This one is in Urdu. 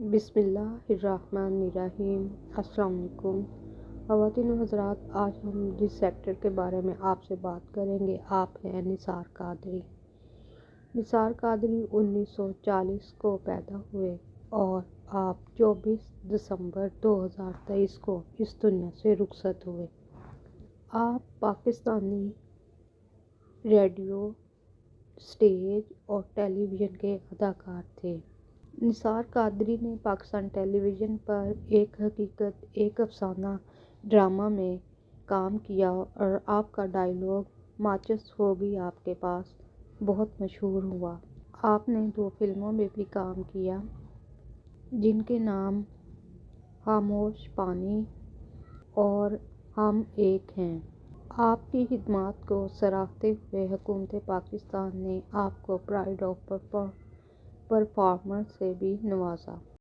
بسم اللہ الرحمن الرحیم۔ السلام علیکم خواتین و حضرات، آج ہم جس سیکٹر کے بارے میں آپ سے بات کریں گے آپ ہیں نثار قادری۔ نثار قادری 1940 کو پیدا ہوئے اور آپ 24 دسمبر 2023 کو اس دنیا سے رخصت ہوئے۔ آپ پاکستانی ریڈیو، اسٹیج اور ٹیلی ویژن کے اداکار تھے۔ نثار قادری نے پاکستان ٹیلی ویژن پر ایک حقیقت ایک افسانہ ڈرامہ میں کام کیا اور آپ کا ڈائیلاگ ماچس ہوگی آپ کے پاس بہت مشہور ہوا۔ آپ نے 2 فلموں میں بھی کام کیا جن کے نام خاموش پانی اور ہم ایک ہیں۔ آپ کی خدمات کو سراہتے ہوئے حکومت پاکستان نے آپ کو پرائڈ آف پرفارمر سے بھی نوازا۔